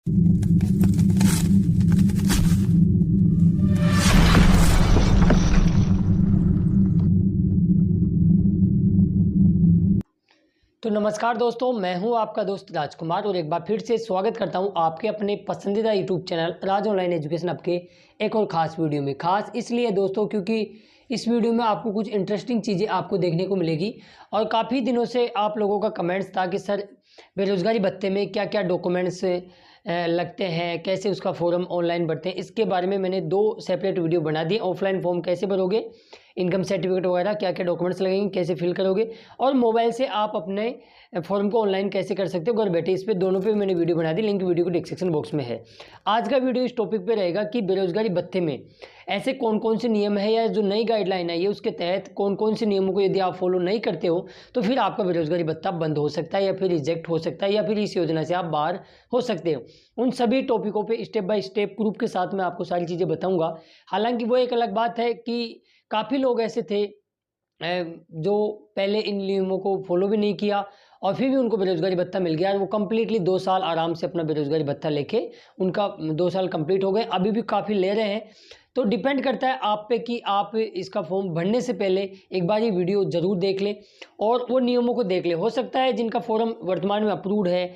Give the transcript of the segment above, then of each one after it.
तो नमस्कार दोस्तों, मैं हूं आपका दोस्त राजकुमार और एक बार फिर से स्वागत करता हूं आपके अपने पसंदीदा यूट्यूब चैनल राज ऑनलाइन एजुकेशन ऐप के एक और ख़ास वीडियो में। ख़ास इसलिए दोस्तों क्योंकि इस वीडियो में आपको कुछ इंटरेस्टिंग चीज़ें आपको देखने को मिलेगी और काफ़ी दिनों से आप लोगों का कमेंट्स था कि सर बेरोज़गारी भत्ते में क्या क्या डॉक्यूमेंट्स लगते हैं, कैसे उसका फॉर्म ऑनलाइन भरते हैं। इसके बारे में मैंने 2 सेपरेट वीडियो बना दिए। ऑफलाइन फॉर्म कैसे भरोगे, इनकम सर्टिफिकेट वगैरह क्या क्या डॉक्यूमेंट्स लगेंगे, कैसे फिल करोगे, और मोबाइल से आप अपने फॉर्म को ऑनलाइन कैसे कर सकते हो घर बैठे। इस पे दोनों पे मैंने वीडियो बना दी, लिंक वीडियो को डिस्क्रिप्शन बॉक्स में है। आज का वीडियो इस टॉपिक पे रहेगा कि बेरोजगारी भत्ते में ऐसे कौन कौन से नियम है या जो नई गाइडलाइन है ये उसके तहत कौन कौन से नियमों को यदि आप फॉलो नहीं करते हो तो फिर आपका बेरोजगारी भत्ता बंद हो सकता है या फिर रिजेक्ट हो सकता है या फिर इस योजना से आप बाहर हो सकते हो। उन सभी टॉपिकों पे स्टेप बाय स्टेप प्रूफ के साथ मैं आपको सारी चीज़ें बताऊंगा। हालांकि वो एक अलग बात है कि काफ़ी लोग ऐसे थे जो पहले इन नियमों को फॉलो भी नहीं किया और फिर भी उनको बेरोजगारी भत्ता मिल गया और वो कंप्लीटली 2 साल आराम से अपना बेरोजगारी भत्ता लेके उनका 2 साल कंप्लीट हो गए, अभी भी काफ़ी ले रहे हैं। तो डिपेंड करता है आप पे कि आप इसका फॉर्म भरने से पहले एक बार ये वीडियो ज़रूर देख लें और वो नियमों को देख लें। हो सकता है जिनका फॉर्म वर्तमान में अप्रूव्ड है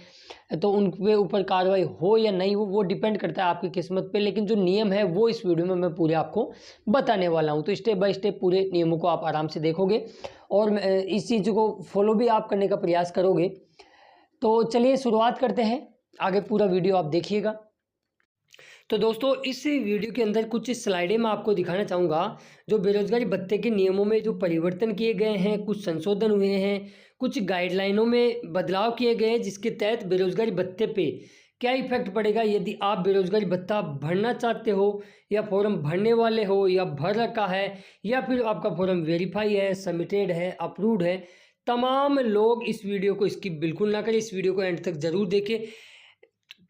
तो उनके ऊपर कार्रवाई हो या नहीं हो, वो डिपेंड करता है आपकी किस्मत पे, लेकिन जो नियम है वो इस वीडियो में मैं पूरे आपको बताने वाला हूँ। तो स्टेप बाय स्टेप पूरे नियमों को आप आराम से देखोगे और इस चीज़ को फॉलो भी आप करने का प्रयास करोगे। तो चलिए शुरुआत करते हैं, आगे पूरा वीडियो आप देखिएगा। तो दोस्तों इस वीडियो के अंदर कुछ स्लाइडें मैं आपको दिखाना चाहूँगा जो बेरोजगारी भत्ते के नियमों में जो परिवर्तन किए गए हैं, कुछ संशोधन हुए हैं, कुछ गाइडलाइनों में बदलाव किए गए हैं जिसके तहत बेरोजगारी भत्ते पे क्या इफेक्ट पड़ेगा यदि आप बेरोजगारी भत्ता भरना चाहते हो या फॉर्म भरने वाले हो या भर रखा है या फिर आपका फॉर्म वेरीफाई है, सबमिटेड है, अप्रूव्ड है। तमाम लोग इस वीडियो को स्किप बिल्कुल ना करें, इस वीडियो को एंड तक ज़रूर देखें।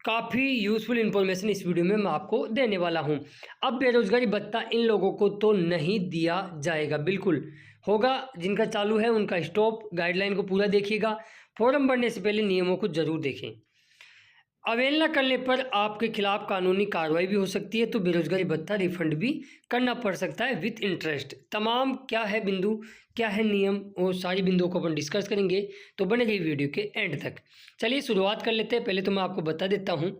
काफ़ी यूज़फुल इन्फॉर्मेशन इस वीडियो में मैं आपको देने वाला हूं। अब बेरोजगारी भत्ता इन लोगों को तो नहीं दिया जाएगा, बिल्कुल होगा जिनका चालू है उनका स्टॉप। गाइडलाइन को पूरा देखिएगा, फॉर्म भरने से पहले नियमों को जरूर देखें। अवहेलना करने पर आपके खिलाफ कानूनी कार्रवाई भी हो सकती है, तो बेरोजगारी भत्ता रिफंड भी करना पड़ सकता है विथ इंटरेस्ट। तमाम क्या है बिंदु, क्या है नियम, वो सारी बिंदुओं को अपन डिस्कस करेंगे, तो बने रहिए वीडियो के एंड तक। चलिए शुरुआत कर लेते हैं। पहले तो मैं आपको बता देता हूँ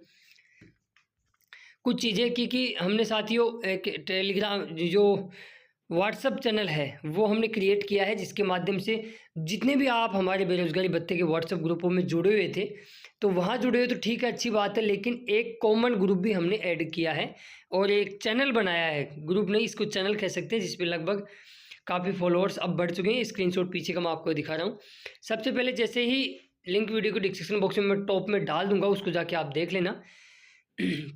कुछ चीज़ें कि हमने साथियों एक टेलीग्राम जो व्हाट्सअप चैनल है वो हमने क्रिएट किया है, जिसके माध्यम से जितने भी आप हमारे बेरोजगारी भत्ते के व्हाट्सएप ग्रुपों में जुड़े हुए थे तो वहाँ जुड़े हुए तो ठीक है, अच्छी बात है, लेकिन एक कॉमन ग्रुप भी हमने ऐड किया है और एक चैनल बनाया है। ग्रुप नहीं, इसको चैनल कह सकते हैं, जिसपे लगभग काफ़ी फॉलोअर्स अब बढ़ चुके हैं। स्क्रीनशॉट पीछे का मैं आपको दिखा रहा हूँ। सबसे पहले जैसे ही लिंक वीडियो को डिस्क्रिप्शन बॉक्स में मैं टॉप में डाल दूंगा, उसको जाके आप देख लेना।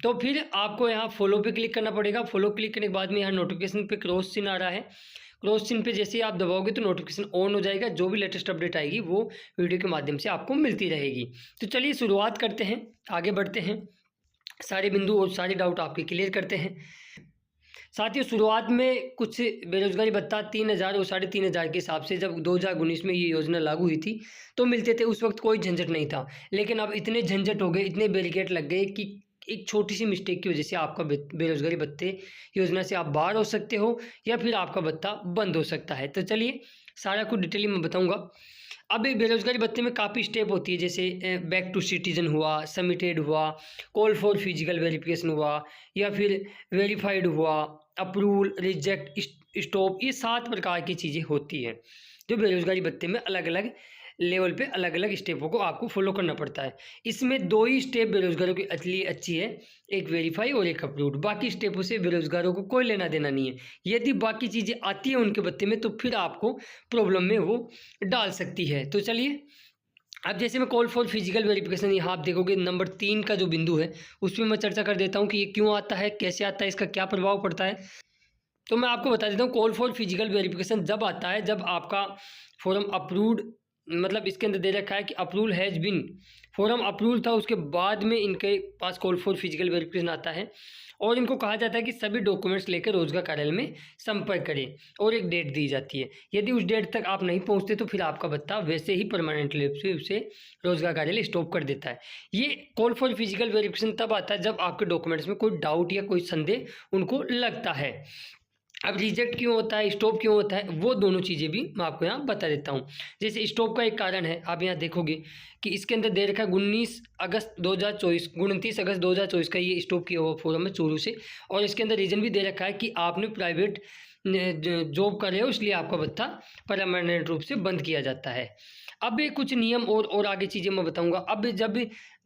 तो फिर आपको यहाँ फॉलो पे क्लिक करना पड़ेगा। फॉलो क्लिक करने के बाद में यहाँ नोटिफिकेशन पे क्रॉस चिन्ह आ रहा है। क्रॉस चिन्ह पे जैसे ही आप दबाओगे तो नोटिफिकेशन ऑन हो जाएगा, जो भी लेटेस्ट अपडेट आएगी वो वीडियो के माध्यम से आपको मिलती रहेगी। तो चलिए शुरुआत करते हैं, आगे बढ़ते हैं, सारे बिंदु और सारे डाउट आपके क्लियर करते हैं। साथियों शुरुआत में कुछ बेरोजगारी भत्ता 3,000 और 3,500 के हिसाब से जब 2019 में ये योजना लागू हुई थी तो मिलते थे। उस वक्त कोई झंझट नहीं था, लेकिन अब इतने झंझट हो गए, इतने बैरिकेड लग गए कि एक छोटी सी मिस्टेक की वजह से आपका बेरोजगारी भत्ते योजना से आप बाहर हो सकते हो या फिर आपका भत्ता बंद हो सकता है। तो चलिए सारा कुछ डिटेल में बताऊंगा। अब बेरोजगारी भत्ते में काफ़ी स्टेप होती है, जैसे बैक टू सिटीजन हुआ, सबमिटेड हुआ, कॉल फॉर फिजिकल वेरिफिकेशन हुआ या फिर वेरीफाइड हुआ, अप्रूवल, रिजेक्ट, स्टॉप, ये 7 प्रकार की चीज़ें होती हैं जो बेरोजगारी भत्ते में अलग अलग लेवल पे अलग अलग स्टेपों को आपको फॉलो करना पड़ता है। इसमें 2 ही स्टेप बेरोजगारों की लिए अच्छी है, एक वेरीफाई और एक अप्रूव्ड। बाकी स्टेपों से बेरोजगारों को कोई लेना देना नहीं है। यदि बाकी चीज़ें आती हैं उनके भत्ते में तो फिर आपको प्रॉब्लम में वो डाल सकती है। तो चलिए अब जैसे मैं कॉल फॉर फिजिकल वेरिफिकेशन, यहाँ आप देखोगे नंबर 3 का जो बिंदु है उस पर मैं चर्चा कर देता हूँ कि ये क्यों आता है, कैसे आता है, इसका क्या प्रभाव पड़ता है। तो मैं आपको बता देता हूँ, कॉल फॉर फिजिकल वेरिफिकेशन जब आता है जब आपका फॉर्म अप्रूव्ड, मतलब इसके अंदर दे रखा है कि approval has been form approval था उसके बाद में इनके पास कॉल फॉर फिजिकल वेरिफिकेशन आता है और इनको कहा जाता है कि सभी डॉक्यूमेंट्स लेकर रोजगार कार्यालय में संपर्क करें और एक डेट दी जाती है। यदि उस डेट तक आप नहीं पहुंचते तो फिर आपका भत्ता वैसे ही परमानेंटली से उसे रोजगार कार्यालय स्टॉप कर देता है। ये कॉल फॉर फिजिकल वेरिफिकेशन तब आता है जब आपके डॉक्यूमेंट्स में कोई डाउट या कोई संदेह उनको लगता है। अब रिजेक्ट क्यों होता है, स्टॉप क्यों होता है, वो दोनों चीज़ें भी मैं आपको यहाँ बता देता हूँ। जैसे स्टॉप का एक कारण है, आप यहाँ देखोगे कि इसके अंदर दे रखा है 29 अगस्त 2024, 29 अगस्त 2024 का ये स्टॉप किया हुआ फॉर्म है चूरू से। और इसके अंदर रीज़न भी दे रखा है कि आपने प्राइवेट जॉब कर रहे हो इसलिए आपका भत्ता परमानेंट रूप से बंद किया जाता है। अब ये कुछ नियम और आगे चीज़ें मैं बताऊंगा। अब जब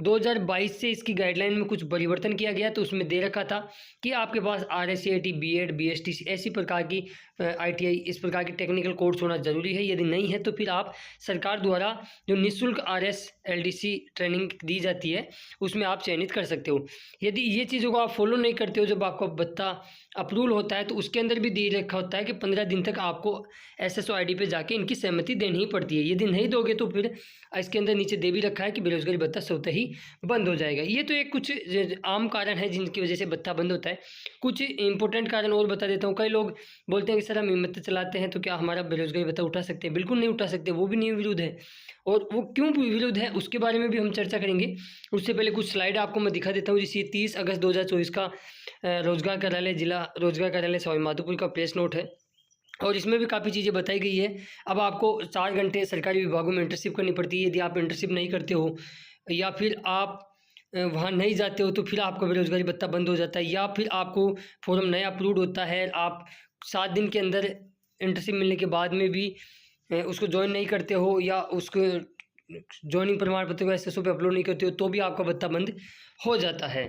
2022 से इसकी गाइडलाइन में कुछ परिवर्तन किया गया तो उसमें दे रखा था कि आपके पास RSCIT, BEd, BSTC ऐसी प्रकार की ITI इस प्रकार की टेक्निकल कोर्स होना ज़रूरी है। यदि नहीं है तो फिर आप सरकार द्वारा जो निःशुल्क RS LDC ट्रेनिंग दी जाती है उसमें आप चयनित कर सकते हो। यदि ये चीज़ों को आप फॉलो नहीं करते हो, जब आपका भत्ता अप्रूवल होता है तो उसके अंदर भी दे रखा होता है कि 15 दिन तक आपको SSO ID पे जाके इनकी सहमति देनी ही पड़ती है। यदि नहीं दोगे तो फिर इसके अंदर नीचे दे भी रखा है कि बेरोजगारी भत्ता स्वतः ही बंद हो जाएगा। ये तो एक कुछ आम कारण है जिनकी वजह से भत्ता बंद होता है। कुछ इंपॉर्टेंट कारण और बता देता हूँ। कई लोग बोलते हैं कि सर हम हिम्मत चलाते हैं तो क्या हमारा बेरोजगारी भत्ता उठा सकते हैं? बिल्कुल नहीं उठा सकते, वो भी नियम विरुद्ध है। और वो क्यों विरुद्ध है उसके बारे में भी हम चर्चा करेंगे। उससे पहले कुछ स्लाइड आपको मैं दिखा देता हूँ। जैसे 30 अगस्त 2024 का रोजगार कार्यालय जिला रोजगार कार्यालय सवाईमाधोपुर का प्रेस नोट है और इसमें भी काफ़ी चीज़ें बताई गई है। अब आपको 4 घंटे सरकारी विभागों में इंटर्नशिप करनी पड़ती है। यदि आप इंटर्नशिप नहीं करते हो या फिर आप वहाँ नहीं जाते हो तो फिर आपका बेरोजगारी भत्ता बंद हो जाता है। या फिर आपको फॉर्म नया अप्रूव होता है, आप 7 दिन के अंदर इंटर्नशिप मिलने के बाद में भी उसको ज्वाइन नहीं करते हो या उसको ज्वाइनिंग प्रमाण पत्र को SSO पे अपलोड नहीं करते हो तो भी आपका भत्ता बंद हो जाता है।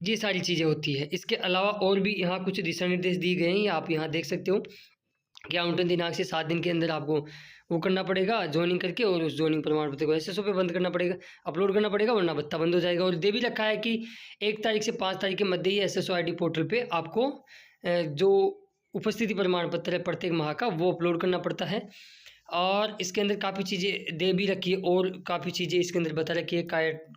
ये सारी चीज़ें होती है। इसके अलावा और भी यहाँ कुछ दिशा निर्देश दिए गए हैं, आप यहाँ देख सकते हो कि आवंटन दिनांक से 7 दिन के अंदर आपको वो करना पड़ेगा ज्वाइनिंग करके और उस ज्वाइनिंग प्रमाण पत्र को SSO पे बंद करना पड़ेगा, अपलोड करना पड़ेगा, वरना भत्ता बंद हो जाएगा। और दे भी रखा है कि 1 तारीख से 5 तारीख के मध्य ही SSO ID पोर्टल पे आपको जो उपस्थिति प्रमाण पत्र है प्रत्येक माह का वो अपलोड करना पड़ता है। और इसके अंदर काफ़ी चीज़ें दे भी रखी है और काफ़ी चीज़ें इसके अंदर बता रखी है।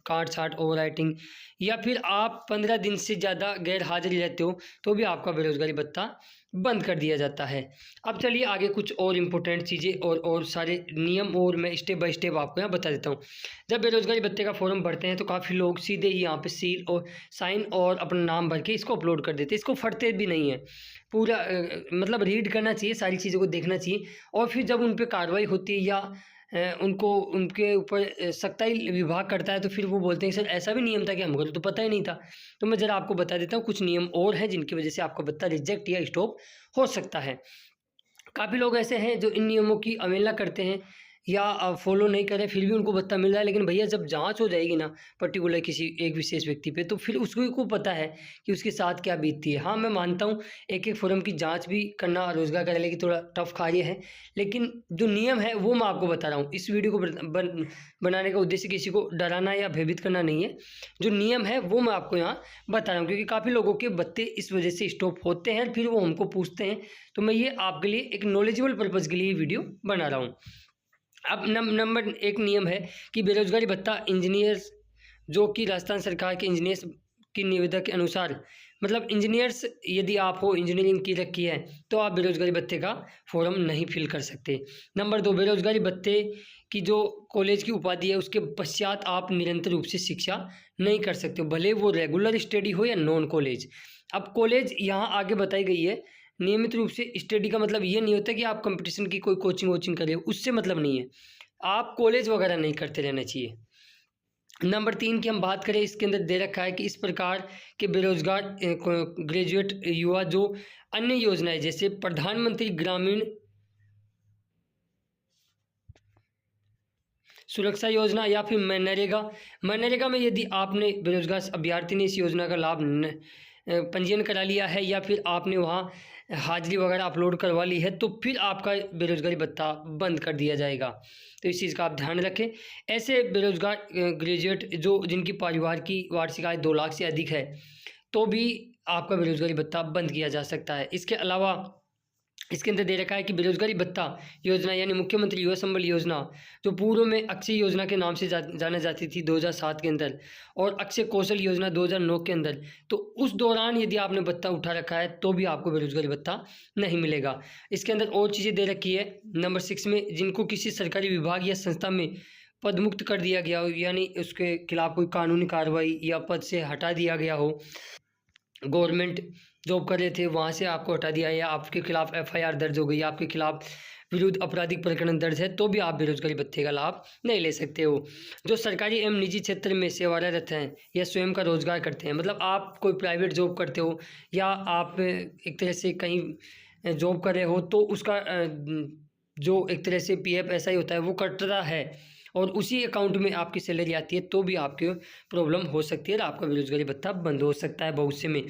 काट छाट ओवर राइटिंग या फिर आप 15 दिन से ज़्यादा गैर हाजिर रहते हो तो भी आपका बेरोजगारी भत्ता बंद कर दिया जाता है। अब चलिए आगे कुछ और इम्पोर्टेंट चीज़ें और सारे नियम और मैं स्टेप बाय स्टेप आपको यहाँ बता देता हूँ। जब बेरोजगारी भत्ते का फॉर्म भरते हैं तो काफ़ी लोग सीधे ही यहाँ पे सील और साइन और अपना नाम भर के इसको अपलोड कर देते हैं। इसको फटते भी नहीं है, पूरा मतलब रीड करना चाहिए, सारी चीज़ों को देखना चाहिए। और फिर जब उन पर कार्रवाई होती है या उनको उनके ऊपर सख्ताई विभाग करता है तो फिर वो बोलते हैं सर ऐसा भी नियम था कि हमको तो पता ही नहीं था। तो मैं ज़रा आपको बता देता हूँ कुछ नियम और हैं जिनकी वजह से आपका भत्ता रिजेक्ट या स्टॉप हो सकता है। काफ़ी लोग ऐसे हैं जो इन नियमों की अवहेलना करते हैं या फॉलो नहीं करें फिर भी उनको भत्ता मिल रहा है। लेकिन भैया जब जांच हो जाएगी ना पर्टिकुलर किसी एक विशेष व्यक्ति पे तो फिर उसको को पता है कि उसके साथ क्या बीतती है। हाँ मैं मानता हूँ एक एक फॉर्म की जांच भी करना रोजगार कार्यालय की थोड़ा टफ कार्य है, लेकिन जो नियम है वो मैं आपको बता रहा हूँ। इस वीडियो को बनाने का उद्देश्य किसी को डराना या भयभीत करना नहीं है। जो नियम है वो मैं आपको यहाँ बता रहा हूँ क्योंकि काफ़ी लोगों के भत्ते इस वजह से स्टॉप होते हैं फिर वो हमको पूछते हैं। तो मैं ये आपके लिए एक नॉलेजेबल पर्पज़ के लिए वीडियो बना रहा हूँ। अब नंबर 1 नियम है कि बेरोजगारी भत्ता इंजीनियर्स जो कि राजस्थान सरकार के इंजीनियर्स की निविदा के अनुसार मतलब इंजीनियर्स यदि आप हो इंजीनियरिंग की रखी है तो आप बेरोजगारी भत्ते का फॉर्म नहीं फिल कर सकते। नंबर 2 बेरोजगारी भत्ते की जो कॉलेज की उपाधि है उसके पश्चात आप निरंतर रूप से शिक्षा नहीं कर सकते हो, भले वो रेगुलर स्टडी हो या नॉन कॉलेज। अब कॉलेज यहाँ आगे बताई गई है, नियमित रूप से स्टडी का मतलब ये नहीं होता कि आप कंपटीशन की कोई कोचिंग करें, उससे मतलब नहीं है। आप कॉलेज वगैरह नहीं करते रहना चाहिए। नंबर 3 की हम बात करें, इसके अंदर दे रखा है कि इस प्रकार के बेरोजगार ग्रेजुएट युवा जो अन्य योजनाएं जैसे प्रधानमंत्री ग्रामीण सुरक्षा योजना या फिर मनरेगा में यदि आपने बेरोजगार अभ्यर्थी ने इस योजना का लाभ पंजीयन करा लिया है या फिर आपने वहाँ हाजिरी वगैरह अपलोड करवा ली है तो फिर आपका बेरोजगारी भत्ता बंद कर दिया जाएगा। तो इस चीज़ का आप ध्यान रखें। ऐसे बेरोजगार ग्रेजुएट जो जिनकी परिवार की वार्षिक आय 2 लाख से अधिक है तो भी आपका बेरोजगारी भत्ता बंद किया जा सकता है। इसके अलावा इसके अंदर दे रखा है कि बेरोजगारी भत्ता योजना यानी मुख्यमंत्री युवा संबल योजना, जो पूर्व में अक्षय योजना के नाम से जाना जाती थी 2007 के अंदर, और अक्षय कौशल योजना 2009 के अंदर, तो उस दौरान यदि आपने भत्ता उठा रखा है तो भी आपको बेरोजगारी भत्ता नहीं मिलेगा। इसके अंदर और चीज़ें दे रखी है नंबर 6 में, जिनको किसी सरकारी विभाग या संस्था में पदमुक्त कर दिया गया हो, यानी उसके खिलाफ कोई कानूनी कार्रवाई या पद से हटा दिया गया हो, गवर्नमेंट जॉब कर रहे थे वहाँ से आपको हटा दिया, या आपके खिलाफ एफआईआर दर्ज हो गई, आपके खिलाफ विरुद्ध आपराधिक प्रकरण दर्ज है, तो भी आप बेरोजगारी भत्ते का लाभ नहीं ले सकते हो। जो सरकारी एवं निजी क्षेत्र में सेवारत हैं या स्वयं का रोजगार करते हैं, मतलब आप कोई प्राइवेट जॉब करते हो या आप एक तरह से कहीं जॉब कर रहे हो, तो उसका जो एक तरह से पीएफ ऐसा ही होता है वो कटता है और उसी अकाउंट में आपकी सैलरी आती है, तो भी आपकी प्रॉब्लम हो सकती है और आपका बेरोजगारी भत्ता बंद हो सकता है बहुत से में।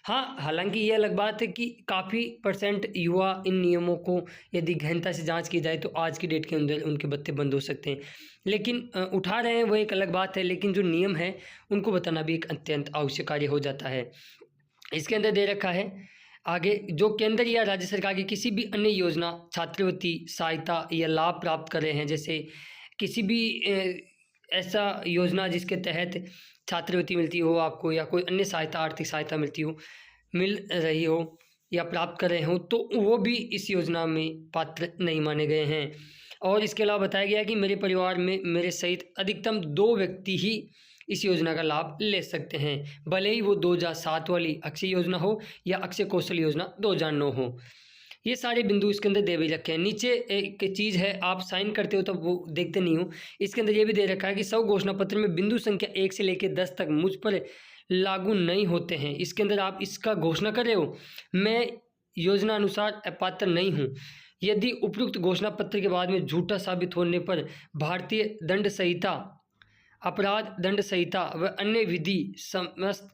हाँ, हालांकि ये अलग बात है कि काफ़ी परसेंट युवा इन नियमों को यदि गहनता से जांच की जाए तो आज की डेट के अंदर उनके भत्ते बंद हो सकते हैं, लेकिन उठा रहे हैं वो एक अलग बात है, लेकिन जो नियम है उनको बताना भी एक अत्यंत आवश्यक कार्य हो जाता है। इसके अंदर दे रखा है आगे, जो केंद्र या राज्य सरकार की किसी भी अन्य योजना, छात्रवृत्ति, सहायता या लाभ प्राप्त कर रहे हैं, जैसे किसी भी ऐसा योजना जिसके तहत छात्रवृत्ति मिलती हो आपको, या कोई अन्य सहायता, आर्थिक सहायता मिल रही हो या प्राप्त कर रहे हो, तो वो भी इस योजना में पात्र नहीं माने गए हैं। और इसके अलावा बताया गया है कि मेरे परिवार में मेरे सहित अधिकतम 2 व्यक्ति ही इस योजना का लाभ ले सकते हैं, भले ही वो 2007 वाली अक्षय योजना हो या अक्षय कौशल योजना 2009 हो। ये सारे बिंदु इसके अंदर दे भी रखे हैं। नीचे एक चीज़ है, आप साइन करते हो तब वो देखते नहीं हो, इसके अंदर ये भी दे रखा है कि सब घोषणा पत्र में बिंदु संख्या 1 से लेकर 10 तक मुझ पर लागू नहीं होते हैं। इसके अंदर आप इसका घोषणा कर रहे हो, मैं योजना अनुसार अपात्र नहीं हूँ, यदि उपयुक्त घोषणा पत्र के बाद में झूठा साबित होने पर भारतीय दंड संहिता, अपराध दंड संहिता व अन्य विधि समस्त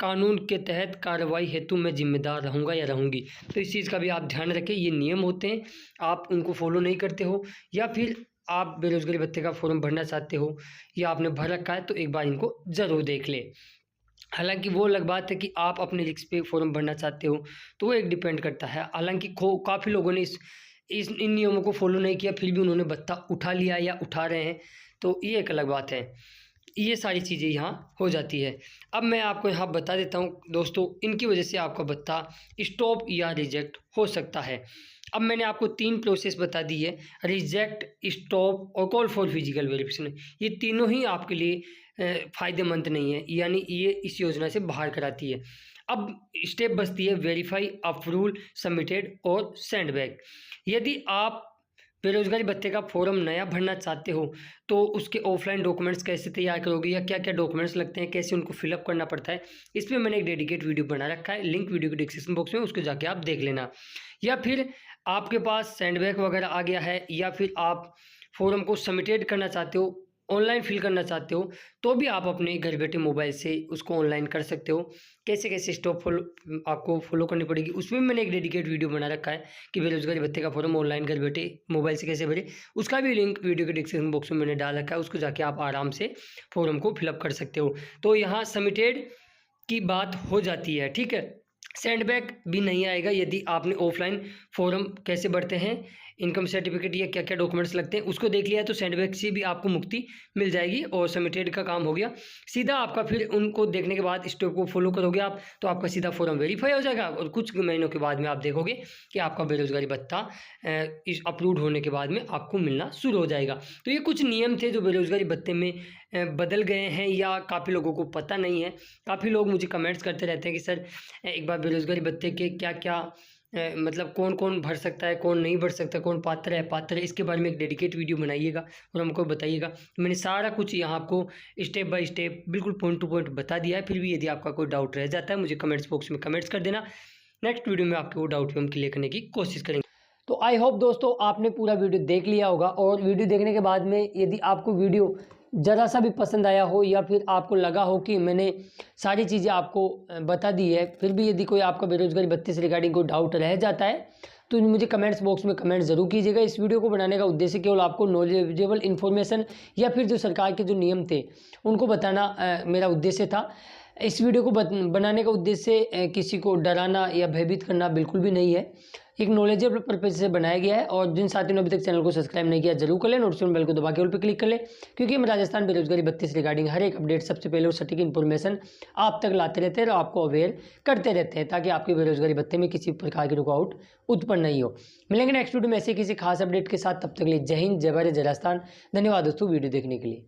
कानून के तहत कार्रवाई हेतु मैं जिम्मेदार रहूँगा या रहूँगी। तो इस चीज़ का भी आप ध्यान रखें, ये नियम होते हैं, आप उनको फॉलो नहीं करते हो, या फिर आप बेरोजगारी भत्ते का फॉर्म भरना चाहते हो या आपने भर रखा है, तो एक बार इनको ज़रूर देख ले। हालांकि वो अलग बात है कि आप अपने रिस्क पे फॉर्म भरना चाहते हो, तो वो एक डिपेंड करता है। हालांकि काफ़ी लोगों ने इन नियमों को फॉलो नहीं किया, फिर भी उन्होंने भत्ता उठा लिया या उठा रहे हैं, तो ये एक अलग बात है। ये सारी चीज़ें यहाँ हो जाती है। अब मैं आपको यहाँ बता देता हूँ दोस्तों, इनकी वजह से आपका भत्ता स्टॉप या रिजेक्ट हो सकता है। अब मैंने आपको 3 प्रोसेस बता दी है, रिजेक्ट, स्टॉप और कॉल फॉर फिजिकल वेरिफिकेशन। ये तीनों ही आपके लिए फ़ायदेमंद नहीं है, यानी ये इस योजना से बाहर कराती है। अब स्टेप बचती है वेरीफाई, अप्रूवल, सबमिटेड और सेंड बैक। यदि आप बेरोजगारी भत्ते का फॉर्म नया भरना चाहते हो तो उसके ऑफलाइन डॉक्यूमेंट्स कैसे तैयार करोगे या क्या क्या डॉक्यूमेंट्स लगते हैं, कैसे उनको फिलअप करना पड़ता है, इस पर मैंने एक डेडिकेट वीडियो बना रखा है, लिंक वीडियो के डिस्क्रिप्शन बॉक्स में, उसको जाके आप देख लेना। या फिर आपके पास सेंडबैक वगैरह आ गया है, या फिर आप फॉर्म को सबमिटेड करना चाहते हो, ऑनलाइन फिल करना चाहते हो, तो भी आप अपने घर बैठे मोबाइल से उसको ऑनलाइन कर सकते हो। कैसे कैसे स्टेप आपको फॉलो करनी पड़ेगी, उसमें मैंने एक डेडिकेट वीडियो बना रखा है कि बेरोजगारी भत्ते का फॉर्म ऑनलाइन घर बैठे मोबाइल से कैसे भरे, उसका भी लिंक वीडियो के डिस्क्रिप्शन बॉक्स में मैंने डाल रखा है, उसको जाके आप आराम से फॉर्म को फिलअप कर सकते हो। तो यहाँ सबमिटेड की बात हो जाती है, ठीक है। सेंडबैक भी नहीं आएगा यदि आपने ऑफलाइन फॉर्म कैसे भरते हैं, इनकम सर्टिफिकेट या क्या क्या डॉक्यूमेंट्स लगते हैं उसको देख लिया, तो सेंडबैक से भी आपको मुक्ति मिल जाएगी और सबमिटेड का काम हो गया। सीधा आपका फिर उनको देखने के बाद स्टेप को फॉलो करोगे आप, तो आपका सीधा फॉर्म वेरीफाई हो जाएगा और कुछ महीनों के बाद में आप देखोगे कि आपका बेरोजगारी भत्ता अप्रूव होने के बाद में आपको मिलना शुरू हो जाएगा। तो ये कुछ नियम थे जो बेरोजगारी भत्ते में बदल गए हैं या काफ़ी लोगों को पता नहीं है। काफ़ी लोग मुझे कमेंट्स करते रहते हैं कि सर एक बार बेरोजगारी भत्ते के क्या क्या मतलब कौन कौन भर सकता है, कौन नहीं भर सकता, कौन पात्र है पात्र है, इसके बारे में एक डेडिकेट वीडियो बनाइएगा और हमको बताइएगा। मैंने सारा कुछ यहाँ आपको स्टेप बाय स्टेप बिल्कुल पॉइंट टू पॉइंट बता दिया है। फिर भी यदि आपका कोई डाउट रह जाता है मुझे कमेंट्स बॉक्स में कमेंट्स कर देना, नेक्स्ट वीडियो में आपके वो डाउट हम क्लियर करने की कोशिश करेंगे। तो आई होप दोस्तों आपने पूरा वीडियो देख लिया होगा, और वीडियो देखने के बाद में यदि आपको वीडियो ज़रा सा भी पसंद आया हो या फिर आपको लगा हो कि मैंने सारी चीज़ें आपको बता दी है, फिर भी यदि कोई आपका बेरोजगारी भत्ते से रिगार्डिंग कोई डाउट रह जाता है तो मुझे कमेंट्स बॉक्स में कमेंट ज़रूर कीजिएगा। इस वीडियो को बनाने का उद्देश्य केवल आपको नॉलेजेबल इन्फॉर्मेशन या फिर जो सरकार के जो नियम थे उनको बताना मेरा उद्देश्य था। इस वीडियो को बनाने का उद्देश्य किसी को डराना या भयभीत करना बिल्कुल भी नहीं है। एक नॉलेजेबल पर्पज से बनाया गया है। और जिन साथियों ने अभी तक चैनल को सब्सक्राइब नहीं किया जरूर कर लें, नोटिफिकेशन बेल को दबा के ऑल पे क्लिक कर लें, क्योंकि हम राजस्थान बेरोजगारी भत्ते से रिगार्डिंग हर एक अपडेट सबसे पहले और सटीक इन्फॉर्मेशन आप तक लाते रहते हैं और आपको अवेयर करते रहते हैं, ताकि आपके बेरोजगारी भत्ते में किसी प्रकार की रुकावट उत्पन्न नहीं हो। मिलेंगे नेक्स्ट वीडियो में ऐसे किसी खास अपडेट के साथ, तब तक के लिए जय हिंद, जय भारत, जय राजस्थान। धन्यवाद दोस्तों वीडियो देखने के लिए।